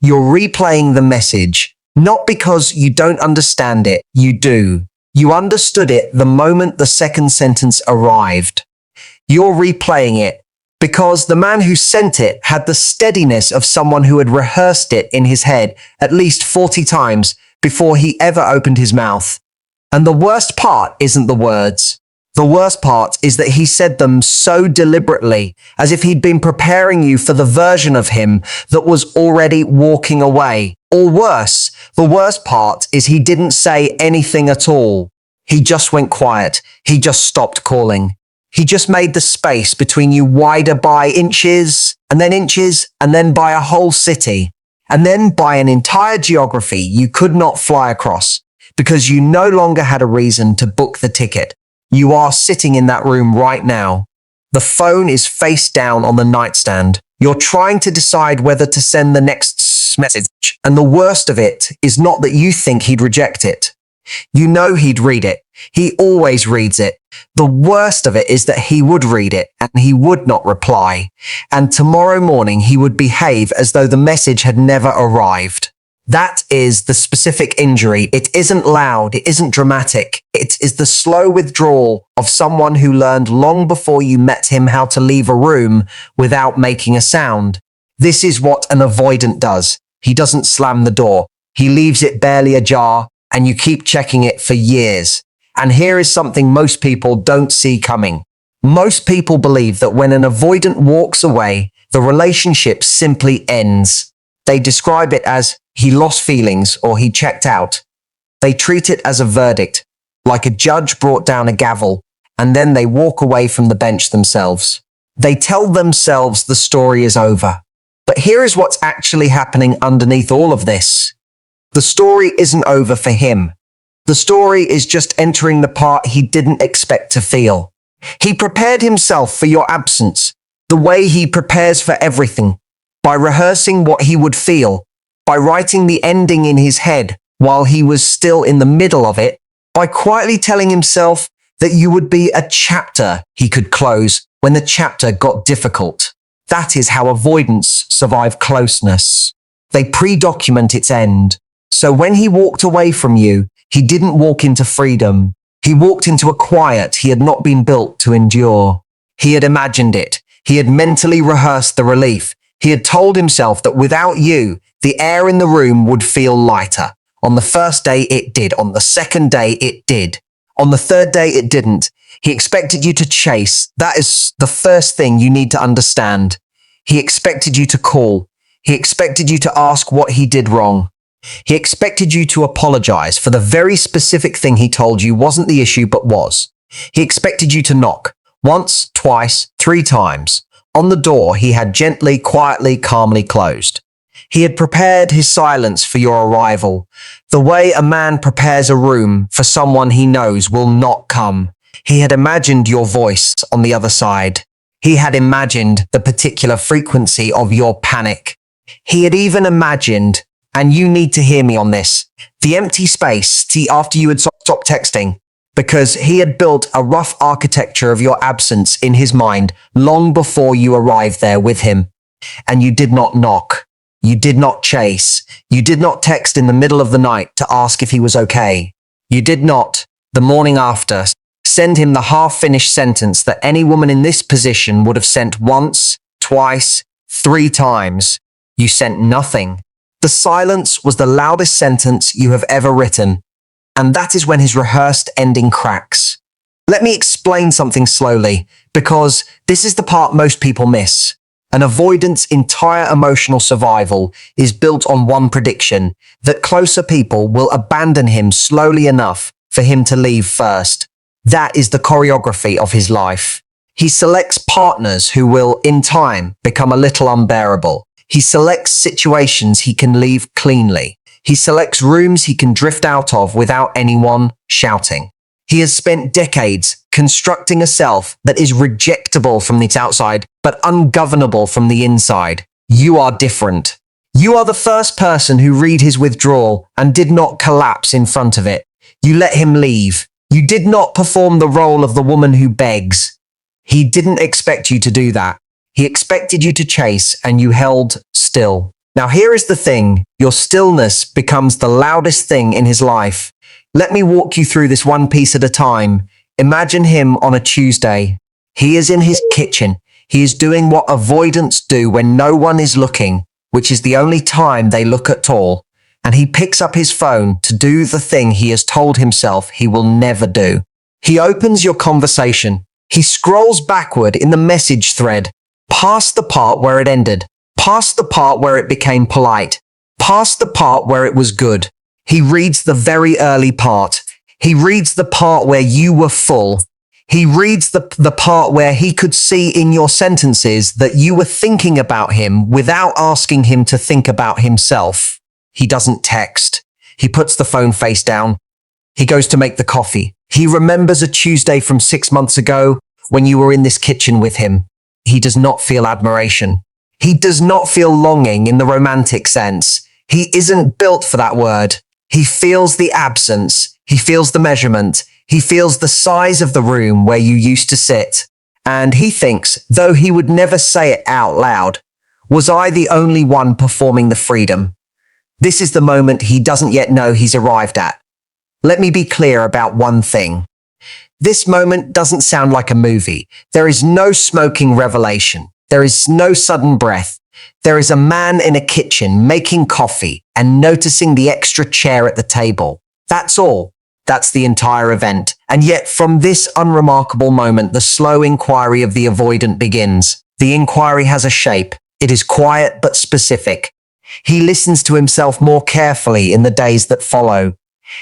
You're replaying the message, not because you don't understand it, you do. You understood it the moment the second sentence arrived. You're replaying it because the man who sent it had the steadiness of someone who had rehearsed it in his head at least 40 times before he ever opened his mouth. And the worst part isn't the words. The worst part is that he said them so deliberately, as if he'd been preparing you for the version of him that was already walking away. Or worse, the worst part is he didn't say anything at all. He just went quiet. He just stopped calling. He just made the space between you wider by inches, and then by a whole city, and then by an entire geography you could not fly across, because you no longer had a reason to book the ticket. You are sitting in that room right now. The phone is face down on the nightstand. You're trying to decide whether to send the next message. And the worst of it is not that you think he'd reject it. You know he'd read it. He always reads it. The worst of it is that he would read it and he would not reply. And tomorrow morning he would behave as though the message had never arrived. That is the specific injury. It isn't loud. It isn't dramatic. It is the slow withdrawal of someone who learned long before you met him how to leave a room without making a sound. This is what an avoidant does. He doesn't slam the door. He leaves it barely ajar, and you keep checking it for years. And here is something most people don't see coming. Most people believe that when an avoidant walks away, the relationship simply ends. They describe it as he lost feelings or he checked out. They treat it as a verdict, like a judge brought down a gavel, and then they walk away from the bench themselves. They tell themselves the story is over. But here is what's actually happening underneath all of this. The story isn't over for him. The story is just entering the part he didn't expect to feel. He prepared himself for your absence, the way he prepares for everything, by rehearsing what he would feel, by writing the ending in his head while he was still in the middle of it, by quietly telling himself that you would be a chapter he could close when the chapter got difficult. That is how avoidants survive closeness. They pre-document its end. So when he walked away from you, he didn't walk into freedom. He walked into a quiet he had not been built to endure. He had imagined it. He had mentally rehearsed the relief. He had told himself that without you, the air in the room would feel lighter. On the first day, it did. On the second day, it did. On the third day, it didn't. He expected you to chase. That is the first thing you need to understand. He expected you to call. He expected you to ask what he did wrong. He expected you to apologize for the very specific thing he told you wasn't the issue but was. He expected you to knock. Once, twice, 3 times. On the door he had gently, quietly, calmly closed. He had prepared his silence for your arrival, the way a man prepares a room for someone he knows will not come. He had imagined your voice on the other side. He had imagined the particular frequency of your panic. He had even imagined, and you need to hear me on this, the empty space after you had stopped texting, because he had built a rough architecture of your absence in his mind long before you arrived there with him. And you did not knock. You did not chase. You did not text in the middle of the night to ask if he was okay. You did not, the morning after, send him the half-finished sentence that any woman in this position would have sent once, twice, 3 times. You sent nothing. The silence was the loudest sentence you have ever written. And that is when his rehearsed ending cracks. Let me explain something slowly, because this is the part most people miss. An avoidant's entire emotional survival is built on one prediction, that closer people will abandon him slowly enough for him to leave first. That is the choreography of his life. He selects partners who will, in time, become a little unbearable. He selects situations he can leave cleanly. He selects rooms he can drift out of without anyone shouting. He has spent decades constructing a self that is rejectable from the outside, but ungovernable from the inside. You are different. You are the first person who read his withdrawal and did not collapse in front of it. You let him leave. You did not perform the role of the woman who begs. He didn't expect you to do that. He expected you to chase, and you held still. Now here is the thing, your stillness becomes the loudest thing in his life. Let me walk you through this one piece at a time. Imagine him on a Tuesday. He is in his kitchen. He is doing what avoidants do when no one is looking, which is the only time they look at all. And he picks up his phone to do the thing he has told himself he will never do. He opens your conversation. He scrolls backward in the message thread, past the part where it ended, past the part where it became polite, past the part where it was good. He reads the very early part. He reads the part where you were full. He reads the part where he could see in your sentences that you were thinking about him without asking him to think about himself. He doesn't text. He puts the phone face down. He goes to make the coffee. He remembers a Tuesday from 6 months ago when you were in this kitchen with him. He does not feel admiration. He does not feel longing in the romantic sense. He isn't built for that word. He feels the absence. He feels the measurement. He feels the size of the room where you used to sit. And he thinks, though he would never say it out loud, was I the only one performing the freedom? This is the moment he doesn't yet know he's arrived at. Let me be clear about one thing. This moment doesn't sound like a movie. There is no smoking revelation. There is no sudden breath. There is a man in a kitchen making coffee and noticing the extra chair at the table. That's all. That's the entire event. And yet from this unremarkable moment, the slow inquiry of the avoidant begins. The inquiry has a shape. It is quiet but specific. He listens to himself more carefully in the days that follow.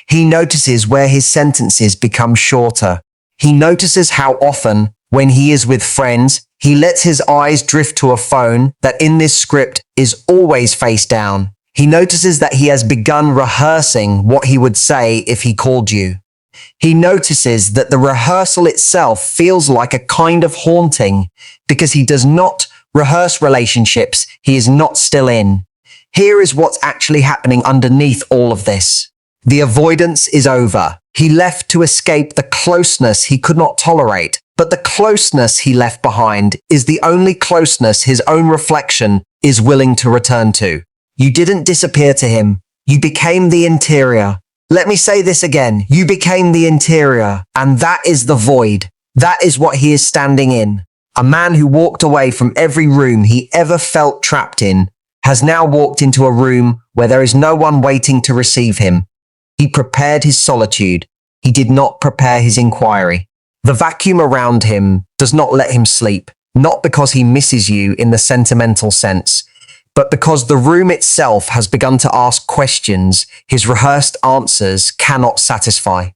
He notices where his sentences become shorter. He notices how often, when he is with friends, he lets his eyes drift to a phone that in this script is always face down. He notices that he has begun rehearsing what he would say if he called you. He notices that the rehearsal itself feels like a kind of haunting because he does not rehearse relationships he is not still in. Here is what's actually happening underneath all of this. The avoidance is over. He left to escape the closeness he could not tolerate, but the closeness he left behind is the only closeness his own reflection is willing to return to. You didn't disappear to him. You became the interior. Let me say this again. You became the interior, and that is the void. That is what he is standing in. A man who walked away from every room he ever felt trapped in has now walked into a room where there is no one waiting to receive him. He prepared his solitude. He did not prepare his inquiry. The vacuum around him does not let him sleep, not because he misses you in the sentimental sense, but because the room itself has begun to ask questions his rehearsed answers cannot satisfy.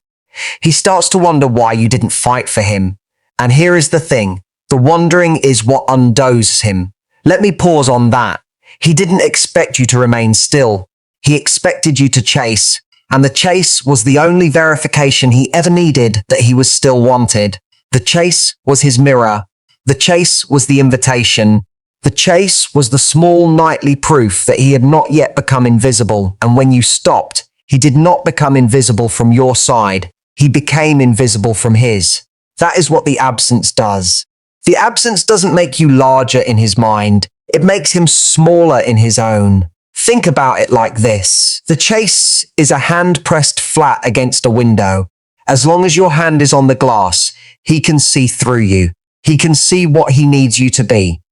He starts to wonder why you didn't fight for him. And here is the thing. The wondering is what undoes him. Let me pause on that. He didn't expect you to remain still. He expected you to chase. And the chase was the only verification he ever needed that he was still wanted. The chase was his mirror. The chase was the invitation. The chase was the small nightly proof that he had not yet become invisible. And when you stopped, he did not become invisible from your side. He became invisible from his. That is what the absence does. The absence doesn't make you larger in his mind. It makes him smaller in his own. Think about it like this. The chase is a hand pressed flat against a window. As long as your hand is on the glass, he can see through you. He can see what he needs you to be.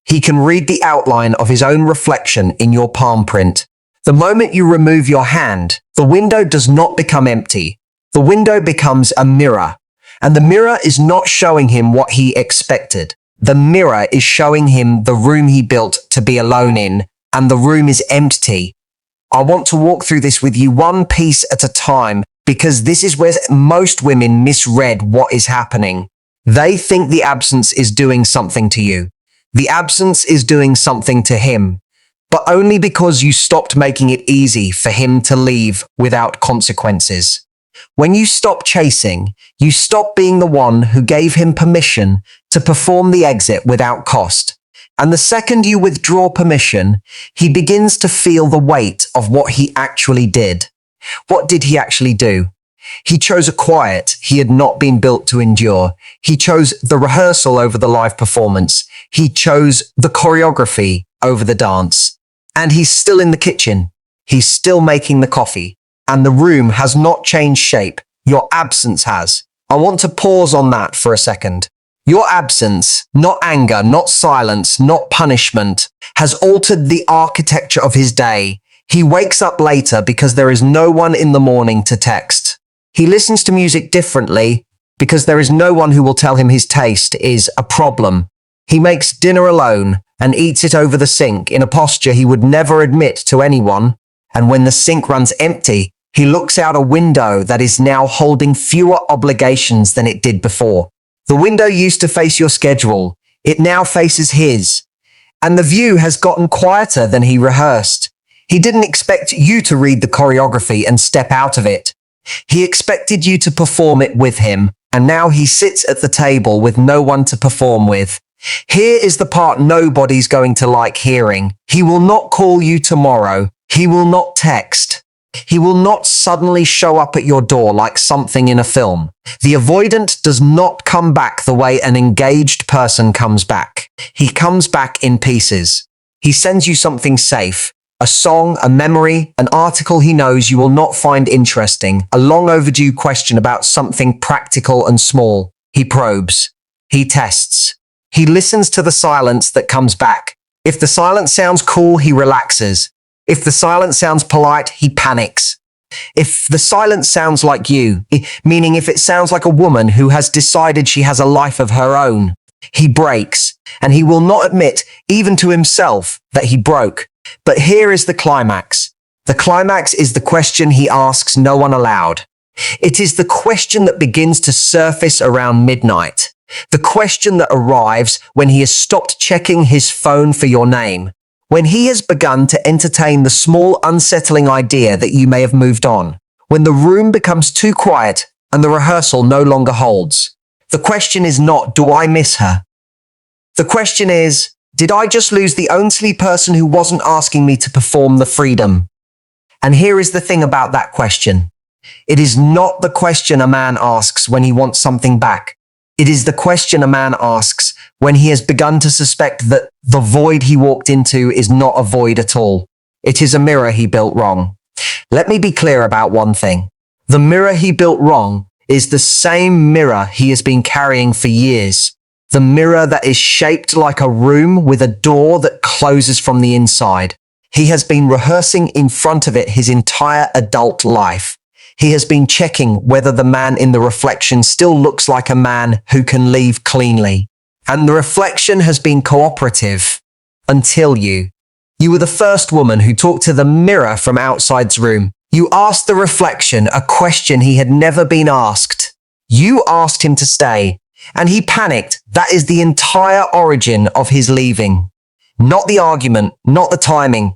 He can read the outline of his own reflection in your palm print. The moment you remove your hand, the window does not become empty. The window becomes a mirror. And the mirror is not showing him what he expected. The mirror is showing him the room he built to be alone in, and the room is empty. I want to walk through this with you one piece at a time, because this is where most women misread what is happening. They think the absence is doing something to you. The absence is doing something to him, but only because you stopped making it easy for him to leave without consequences. When you stop chasing, you stop being the one who gave him permission to perform the exit without cost. And the second you withdraw permission, he begins to feel the weight of what he actually did. What did he actually do? He chose a quiet he had not been built to endure. He chose the rehearsal over the live performance. He chose the choreography over the dance. And he's still in the kitchen. He's still making the coffee. And the room has not changed shape. Your absence has. I want to pause on that for a second. Your absence, not anger, not silence, not punishment, has altered the architecture of his day. He wakes up later because there is no one in the morning to text. He listens to music differently because there is no one who will tell him his taste is a problem. He makes dinner alone and eats it over the sink in a posture he would never admit to anyone. And when the sink runs empty, he looks out a window that is now holding fewer obligations than it did before. The window used to face your schedule. It now faces his. And the view has gotten quieter than he rehearsed. He didn't expect you to read the choreography and step out of it. He expected you to perform it with him, and now he sits at the table with no one to perform with. Here is the part nobody's going to like hearing. He will not call you tomorrow. He will not text. He will not suddenly show up at your door like something in a film. The avoidant does not come back the way an engaged person comes back. He comes back in pieces. He sends you something safe. A song, a memory, an article he knows you will not find interesting, a long overdue question about something practical and small. He probes. He tests. He listens to the silence that comes back. If the silence sounds cool, he relaxes. If the silence sounds polite, he panics. If the silence sounds like you, meaning if it sounds like a woman who has decided she has a life of her own, he breaks, and he will not admit, even to himself, that he broke. But here is the climax. The climax is the question he asks no one aloud. It is the question that begins to surface around midnight. The question that arrives when he has stopped checking his phone for your name. When he has begun to entertain the small, unsettling idea that you may have moved on. When the room becomes too quiet and the rehearsal no longer holds. The question is not, do I miss her? The question is, did I just lose the only person who wasn't asking me to perform the freedom? And here is the thing about that question. It is not the question a man asks when he wants something back. It is the question a man asks when he has begun to suspect that the void he walked into is not a void at all. It is a mirror he built wrong. Let me be clear about one thing. The mirror he built wrong is the same mirror he has been carrying for years. The mirror that is shaped like a room with a door that closes from the inside. He has been rehearsing in front of it his entire adult life. He has been checking whether the man in the reflection still looks like a man who can leave cleanly. And the reflection has been cooperative until you. You were the first woman who talked to the mirror from outside's room. You asked the reflection a question he had never been asked. You asked him to stay, and he panicked. That is the entire origin of his leaving. Not the argument, not the timing.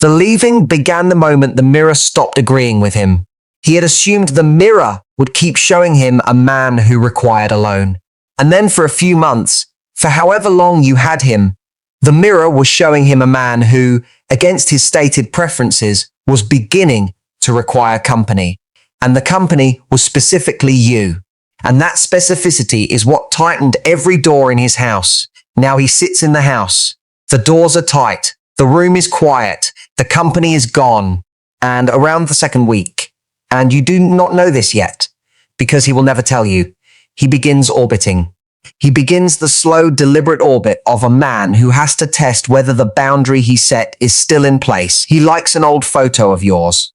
The leaving began the moment the mirror stopped agreeing with him. He had assumed the mirror would keep showing him a man who required alone. And then for a few months, for however long you had him, the mirror was showing him a man who, against his stated preferences, was beginning to require company. And the company was specifically you. And that specificity is what tightened every door in his house. Now he sits in the house. The doors are tight. The room is quiet. The company is gone. And around the second week, and you do not know this yet, because he will never tell you, he begins orbiting. He begins the slow, deliberate orbit of a man who has to test whether the boundary he set is still in place. He likes an old photo of yours.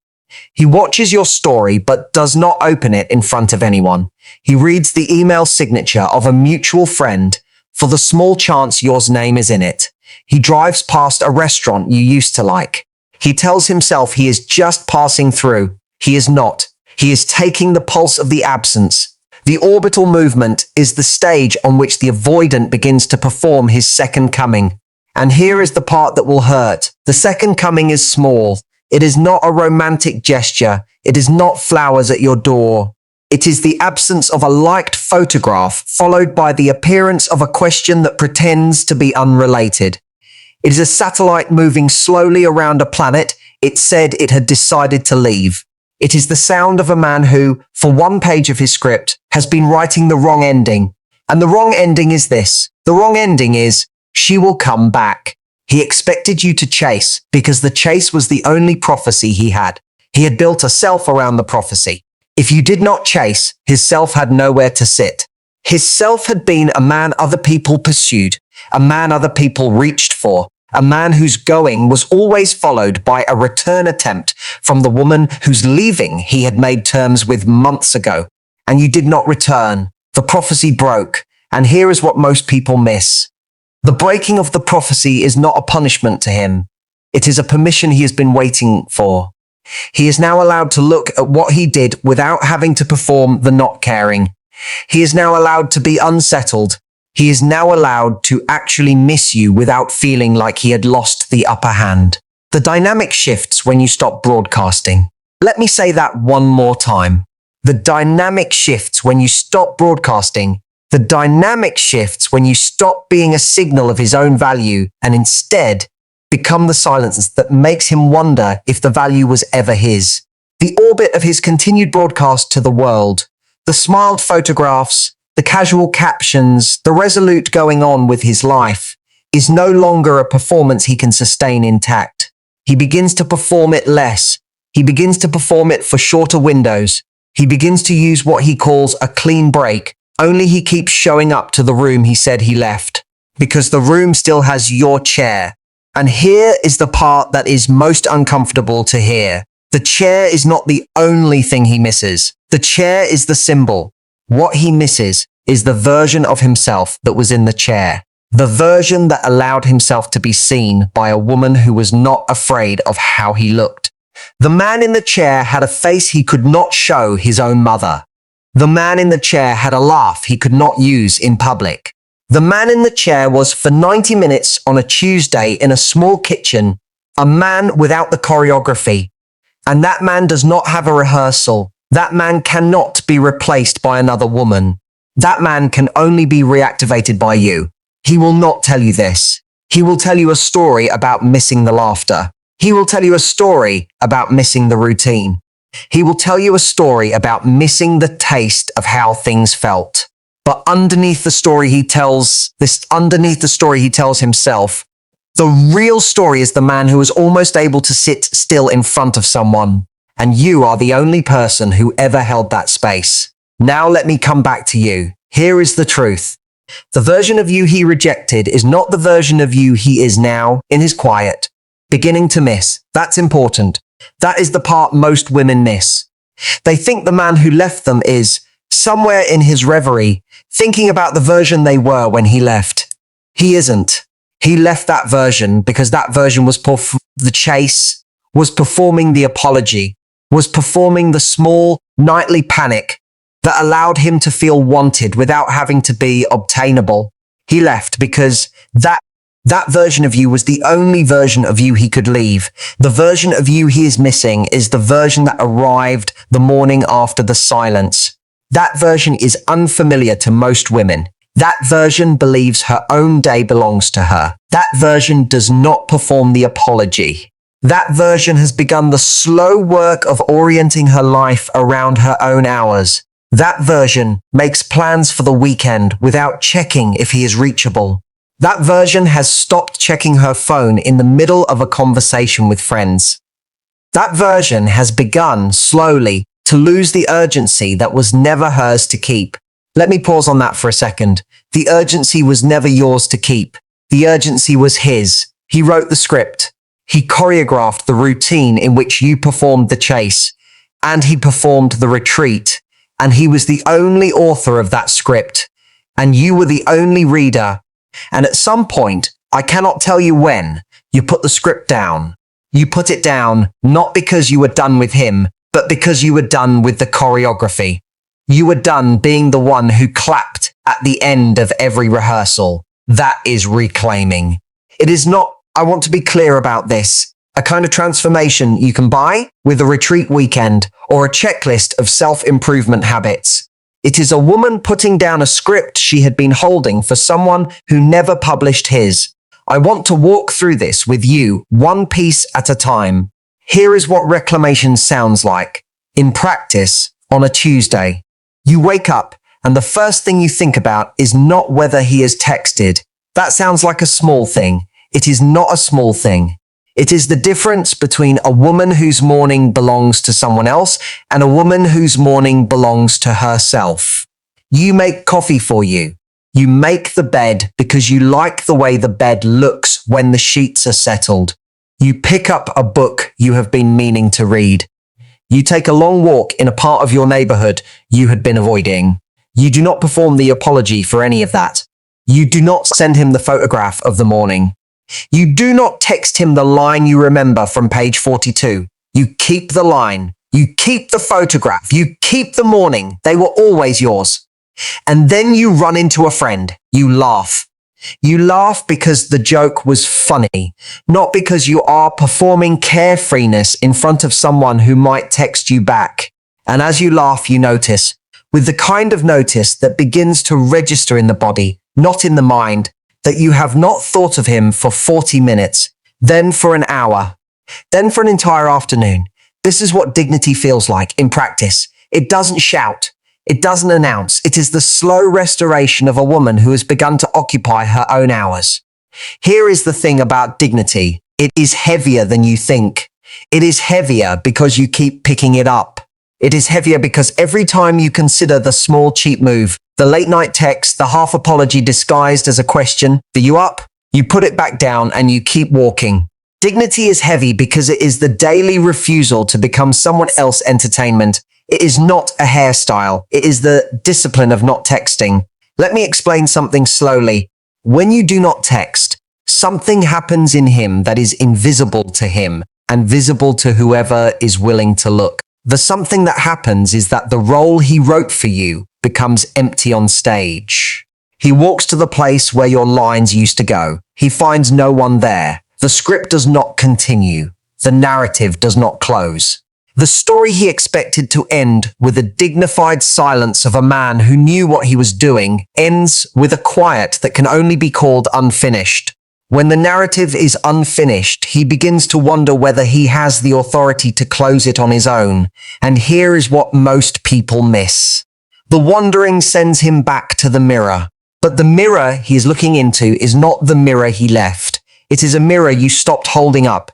He watches your story, but does not open it in front of anyone. He reads the email signature of a mutual friend for the small chance yours name is in it. He drives past a restaurant you used to like. He tells himself he is just passing through. He is not. He is taking the pulse of the absence. The orbital movement is the stage on which the avoidant begins to perform his second coming. And here is the part that will hurt. The second coming is small. It is not a romantic gesture. It is not flowers at your door. It is the absence of a liked photograph, followed by the appearance of a question that pretends to be unrelated. It is a satellite moving slowly around a planet it said it had decided to leave. It is the sound of a man who, for one page of his script, has been writing the wrong ending. And the wrong ending is this. The wrong ending is, she will come back. He expected you to chase because the chase was the only prophecy he had. He had built a self around the prophecy. If you did not chase, his self had nowhere to sit. His self had been a man other people pursued, a man other people reached for, a man whose going was always followed by a return attempt from the woman whose leaving he had made terms with months ago. And you did not return. The prophecy broke. And here is what most people miss. The breaking of the prophecy is not a punishment to him. It is a permission he has been waiting for. He is now allowed to look at what he did without having to perform the not caring. He is now allowed to be unsettled. He is now allowed to actually miss you without feeling like he had lost the upper hand. The dynamic shifts when you stop broadcasting. Let me say that one more time. The dynamic shifts when you stop broadcasting. The dynamic shifts when you stop being a signal of his own value and instead become the silence that makes him wonder if the value was ever his. The orbit of his continued broadcast to the world, the smiled photographs, the casual captions, the resolute going on with his life, is no longer a performance he can sustain intact. He begins to perform it less. He begins to perform it for shorter windows. He begins to use what he calls a clean break. Only he keeps showing up to the room he said he left, because the room still has your chair. And here is the part that is most uncomfortable to hear. The chair is not the only thing he misses. The chair is the symbol. What he misses is the version of himself that was in the chair. The version that allowed himself to be seen by a woman who was not afraid of how he looked. The man in the chair had a face he could not show his own mother. The man in the chair had a laugh he could not use in public. The man in the chair was, for 90 minutes on a Tuesday in a small kitchen, a man without the choreography. And that man does not have a rehearsal. That man cannot be replaced by another woman. That man can only be reactivated by you. He will not tell you this. He will tell you a story about missing the laughter. He will tell you a story about missing the routine. He will tell you a story about missing the taste of how things felt. But underneath the story he tells himself, the real story is the man who was almost able to sit still in front of someone. And you are the only person who ever held that space. Now let me come back to you. Here is the truth. The version of you he rejected is not the version of you he is now, in his quiet, beginning to miss. That's important. That is the part most women miss. They think the man who left them is, somewhere in his reverie, thinking about the version they were when he left. He isn't. He left that version because that version was the chase, was performing the apology, was performing the small, nightly panic that allowed him to feel wanted without having to be obtainable. He left because that version of you was the only version of you he could leave. The version of you he is missing is the version that arrived the morning after the silence. That version is unfamiliar to most women. That version believes her own day belongs to her. That version does not perform the apology. That version has begun the slow work of orienting her life around her own hours. That version makes plans for the weekend without checking if he is reachable. That version has stopped checking her phone in the middle of a conversation with friends. That version has begun, slowly, to lose the urgency that was never hers to keep. Let me pause on that for a second. The urgency was never yours to keep. The urgency was his. He wrote the script. He choreographed the routine in which you performed the chase. And he performed the retreat. And he was the only author of that script. And you were the only reader. And at some point, I cannot tell you when, you put the script down. You put it down not because you were done with him, but because you were done with the choreography. You were done being the one who clapped at the end of every rehearsal. That is reclaiming. It is not, I want to be clear about this, a kind of transformation you can buy with a retreat weekend or a checklist of self-improvement habits. It is a woman putting down a script she had been holding for someone who never published his. I want to walk through this with you, one piece at a time. Here is what reclamation sounds like. In practice, on a Tuesday, you wake up and the first thing you think about is not whether he has texted. That sounds like a small thing. It is not a small thing. It is the difference between a woman whose morning belongs to someone else and a woman whose morning belongs to herself. You make coffee for you. You make the bed because you like the way the bed looks when the sheets are settled. You pick up a book you have been meaning to read. You take a long walk in a part of your neighborhood you had been avoiding. You do not perform the apology for any of that. You do not send him the photograph of the morning. You do not text him the line you remember from page 42. You keep the line. You keep the photograph. You keep the morning. They were always yours. And then you run into a friend. You laugh. You laugh because the joke was funny, not because you are performing carefreeness in front of someone who might text you back. And as you laugh, you notice, with the kind of notice that begins to register in the body, not in the mind, that you have not thought of him for 40 minutes, then for an hour, then for an entire afternoon. This is what dignity feels like in practice. It doesn't shout. It doesn't announce. It is the slow restoration of a woman who has begun to occupy her own hours. Here is the thing about dignity. It is heavier than you think. It is heavier because you keep picking it up. It is heavier because every time you consider the small cheap move, the late night text, the half apology disguised as a question, the you up, you put it back down and you keep walking. Dignity is heavy because it is the daily refusal to become someone else's entertainment. It is not a hairstyle. It is the discipline of not texting. Let me explain something slowly. When you do not text, something happens in him that is invisible to him and visible to whoever is willing to look. The something that happens is that the role he wrote for you becomes empty on stage. He walks to the place where your lines used to go. He finds no one there. The script does not continue. The narrative does not close. The story he expected to end with a dignified silence of a man who knew what he was doing ends with a quiet that can only be called unfinished. When the narrative is unfinished, he begins to wonder whether he has the authority to close it on his own. And here is what most people miss. The wandering sends him back to the mirror. But the mirror he is looking into is not the mirror he left. It is a mirror you stopped holding up.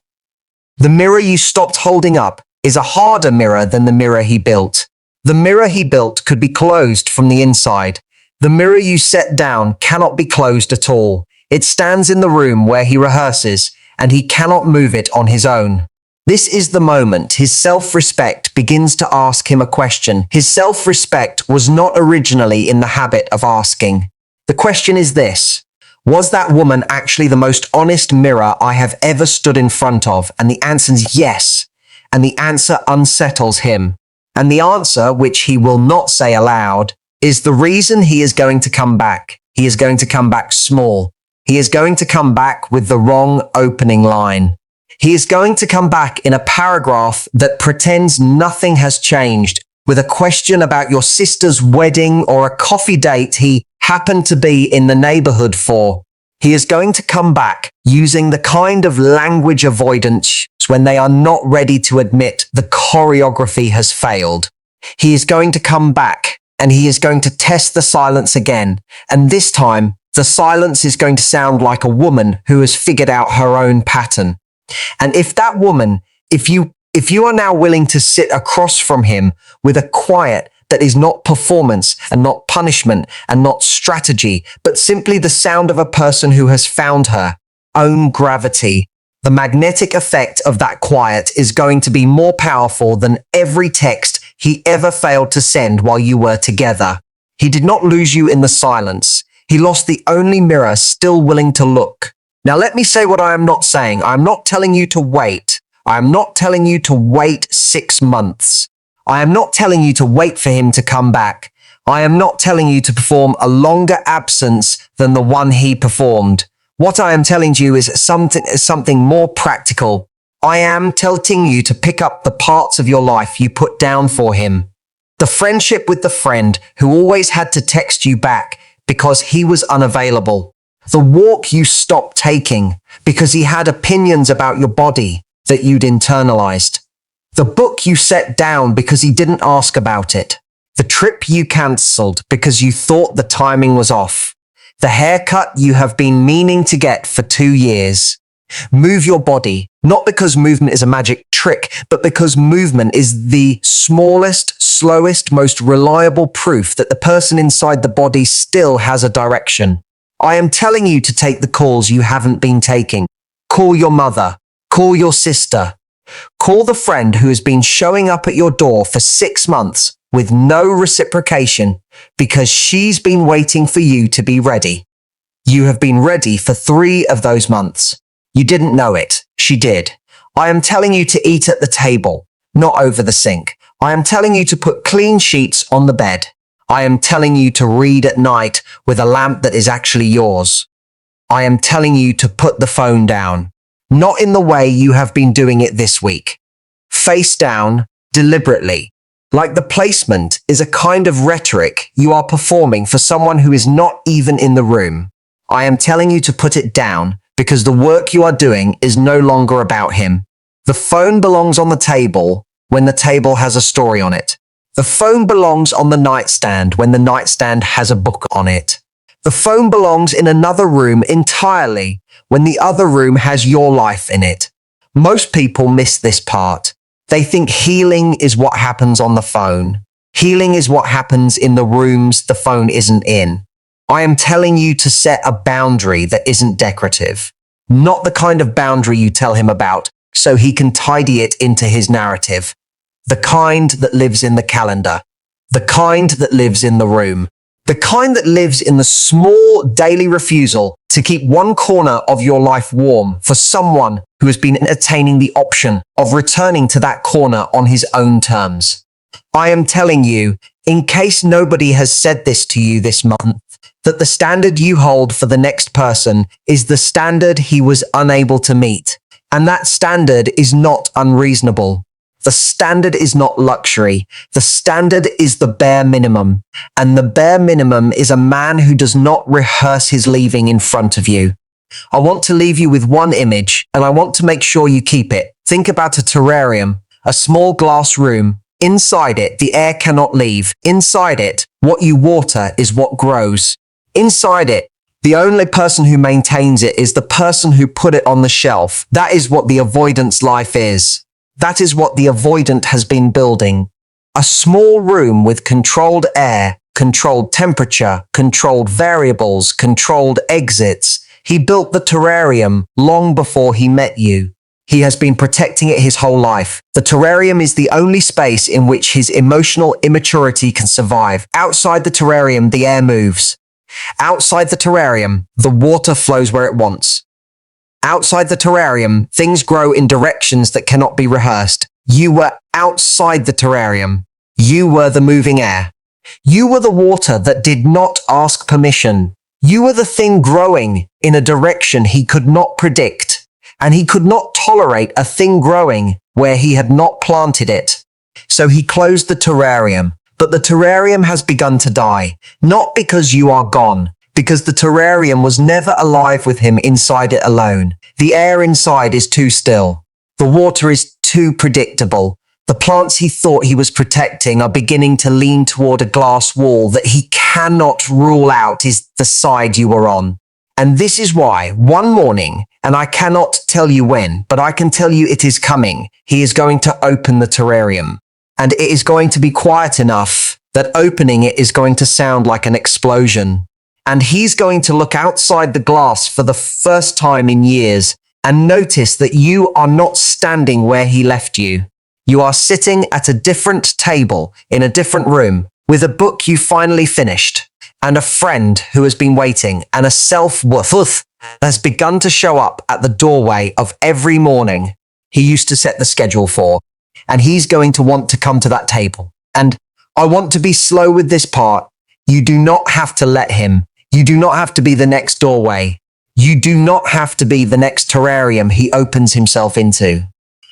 The mirror you stopped holding up is a harder mirror than the mirror he built. The mirror he built could be closed from the inside. The mirror you set down cannot be closed at all. It stands in the room where he rehearses, and he cannot move it on his own. This is the moment his self-respect begins to ask him a question. His self-respect was not originally in the habit of asking. The question is this: was that woman actually the most honest mirror I have ever stood in front of? And the answer is yes. And the answer unsettles him. And the answer, which he will not say aloud, is the reason he is going to come back. He is going to come back small. He is going to come back with the wrong opening line. He is going to come back in a paragraph that pretends nothing has changed, with a question about your sister's wedding or a coffee date he happened to be in the neighborhood for. He is going to come back using the kind of language avoidants when they are not ready to admit the choreography has failed. He is going to come back and he is going to test the silence again. And this time, the silence is going to sound like a woman who has figured out her own pattern. And if that woman, if you are now willing to sit across from him with a quiet that is not performance and not punishment and not strategy, but simply the sound of a person who has found her own gravity, the magnetic effect of that quiet is going to be more powerful than every text he ever failed to send while you were together. He did not lose you in the silence. He lost the only mirror still willing to look. Now let me say what I am not saying. I am not telling you to wait. I am not telling you to wait 6 months. I am not telling you to wait for him to come back. I am not telling you to perform a longer absence than the one he performed. What I am telling you is something more practical. I am telling you to pick up the parts of your life you put down for him. The friendship with the friend who always had to text you back because he was unavailable. The walk you stopped taking because he had opinions about your body that you'd internalized. The book you set down because he didn't ask about it. The trip you cancelled because you thought the timing was off. The haircut you have been meaning to get for 2 years. Move your body, not because movement is a magic trick, but because movement is the smallest, slowest, most reliable proof that the person inside the body still has a direction. I am telling you to take the calls you haven't been taking. Call your mother. Call your sister. Call the friend who has been showing up at your door for 6 months with no reciprocation because she's been waiting for you to be ready. You have been ready for 3 of those months. You didn't know it. She did. I am telling you to eat at the table, not over the sink. I am telling you to put clean sheets on the bed. I am telling you to read at night with a lamp that is actually yours. I am telling you to put the phone down, not in the way you have been doing it this week. Face down, deliberately. Like the placement is a kind of rhetoric you are performing for someone who is not even in the room. I am telling you to put it down because the work you are doing is no longer about him. The phone belongs on the table when the table has a story on it. The phone belongs on the nightstand when the nightstand has a book on it. The phone belongs in another room entirely when the other room has your life in it. Most people miss this part. They think healing is what happens on the phone. Healing is what happens in the rooms the phone isn't in. I am telling you to set a boundary that isn't decorative, not the kind of boundary you tell him about so he can tidy it into his narrative. The kind that lives in the calendar, the kind that lives in the room, the kind that lives in the small daily refusal to keep one corner of your life warm for someone who has been entertaining the option of returning to that corner on his own terms. I am telling you, in case nobody has said this to you this month, that the standard you hold for the next person is the standard he was unable to meet. And that standard is not unreasonable. The standard is not luxury. The standard is the bare minimum. And the bare minimum is a man who does not rehearse his leaving in front of you. I want to leave you with one image, and I want to make sure you keep it. Think about a terrarium, a small glass room. Inside it, the air cannot leave. Inside it, what you water is what grows. Inside it, the only person who maintains it is the person who put it on the shelf. That is what the avoidance life is. That is what the avoidant has been building. A small room with controlled air, controlled temperature, controlled variables, controlled exits. He built the terrarium long before he met you. He has been protecting it his whole life. The terrarium is the only space in which his emotional immaturity can survive. Outside the terrarium, the air moves. Outside the terrarium, the water flows where it wants. Outside the terrarium, things grow in directions that cannot be rehearsed. You were outside the terrarium. You were the moving air. You were the water that did not ask permission. You were the thing growing in a direction he could not predict, and he could not tolerate a thing growing where he had not planted it. So he closed the terrarium. But the terrarium has begun to die, not because you are gone, because the terrarium was never alive with him inside it alone. The air inside is too still. The water is too predictable. The plants he thought he was protecting are beginning to lean toward a glass wall that he cannot rule out is the side you are on. And this is why, one morning, and I cannot tell you when, but I can tell you it is coming, he is going to open the terrarium. And it is going to be quiet enough that opening it is going to sound like an explosion. And he's going to look outside the glass for the first time in years and notice that you are not standing where he left you. You are sitting at a different table in a different room with a book you finally finished and a friend who has been waiting and a self-worth has begun to show up at the doorway of every morning he used to set the schedule for. And he's going to want to come to that table. And I want to be slow with this part. You do not have to let him. You do not have to be the next doorway. You do not have to be the next terrarium he opens himself into.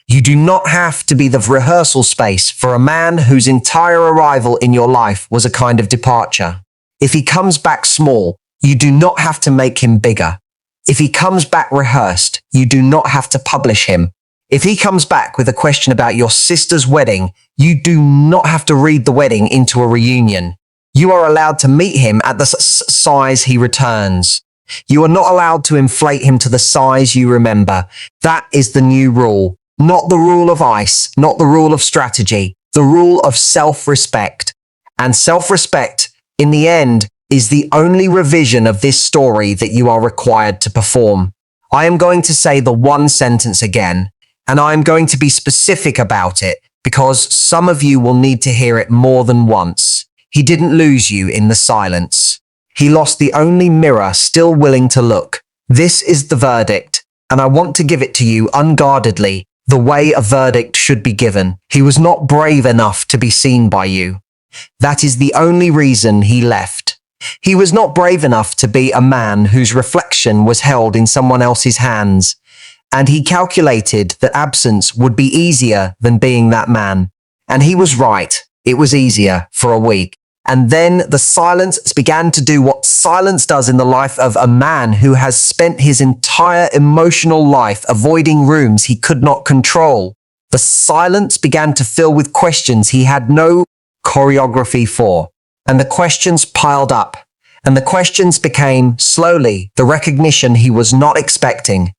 You do not have to be the rehearsal space for a man whose entire arrival in your life was a kind of departure. If he comes back small, you do not have to make him bigger. If he comes back rehearsed, you do not have to publish him. If he comes back with a question about your sister's wedding, you do not have to read the wedding into a reunion. You are allowed to meet him at the size he returns. You are not allowed to inflate him to the size you remember. That is the new rule. Not the rule of ice, not the rule of strategy, the rule of self-respect. And self-respect, in the end, is the only revision of this story that you are required to perform. I am going to say the one sentence again, and I am going to be specific about it because some of you will need to hear it more than once. He didn't lose you in the silence. He lost the only mirror still willing to look. This is the verdict, and I want to give it to you unguardedly, the way a verdict should be given. He was not brave enough to be seen by you. That is the only reason he left. He was not brave enough to be a man whose reflection was held in someone else's hands, and he calculated that absence would be easier than being that man. And he was right. It was easier for a week. And then the silence began to do what silence does in the life of a man who has spent his entire emotional life avoiding rooms he could not control. The silence began to fill with questions he had no choreography for. And the questions piled up. And the questions became, slowly, the recognition he was not expecting.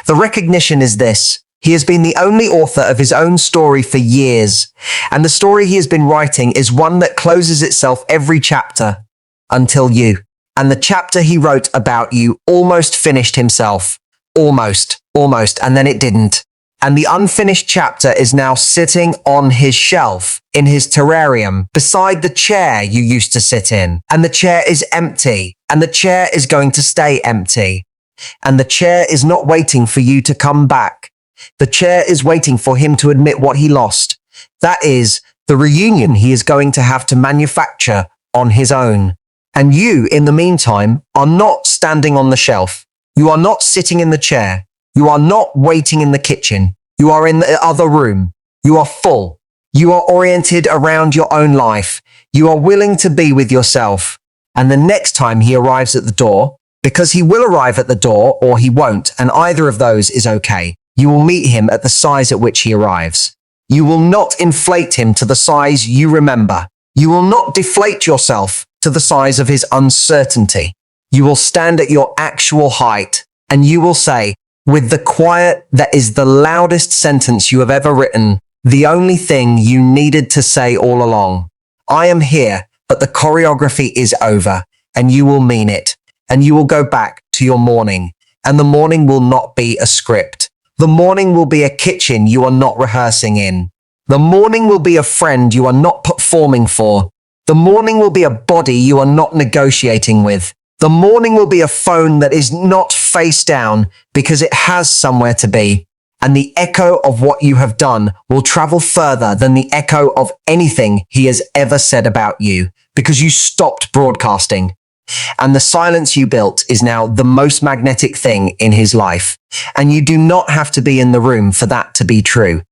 The recognition is this. He has been the only author of his own story for years, and the story he has been writing is one that closes itself every chapter, until you. And the chapter he wrote about you almost finished himself. Almost, and then it didn't. And the unfinished chapter is now sitting on his shelf, in his terrarium, beside the chair you used to sit in. And the chair is empty, and the chair is going to stay empty. And the chair is not waiting for you to come back. The chair is waiting for him to admit what he lost. That is, the reunion he is going to have to manufacture on his own. And you, in the meantime, are not standing on the shelf. You are not sitting in the chair. You are not waiting in the kitchen. You are in the other room. You are full. You are oriented around your own life. You are willing to be with yourself. And the next time he arrives at the door, because he will arrive at the door or he won't, and either of those is okay, you will meet him at the size at which he arrives. You will not inflate him to the size you remember. You will not deflate yourself to the size of his uncertainty. You will stand at your actual height, and you will say, with the quiet that is the loudest sentence you have ever written, the only thing you needed to say all along. I am here, but the choreography is over, and you will mean it, and you will go back to your morning, and the morning will not be a script. The morning will be a kitchen you are not rehearsing in. The morning will be a friend you are not performing for. The morning will be a body you are not negotiating with. The morning will be a phone that is not face down because it has somewhere to be. And the echo of what you have done will travel further than the echo of anything he has ever said about you because you stopped broadcasting. And the silence you built is now the most magnetic thing in his life. And you do not have to be in the room for that to be true.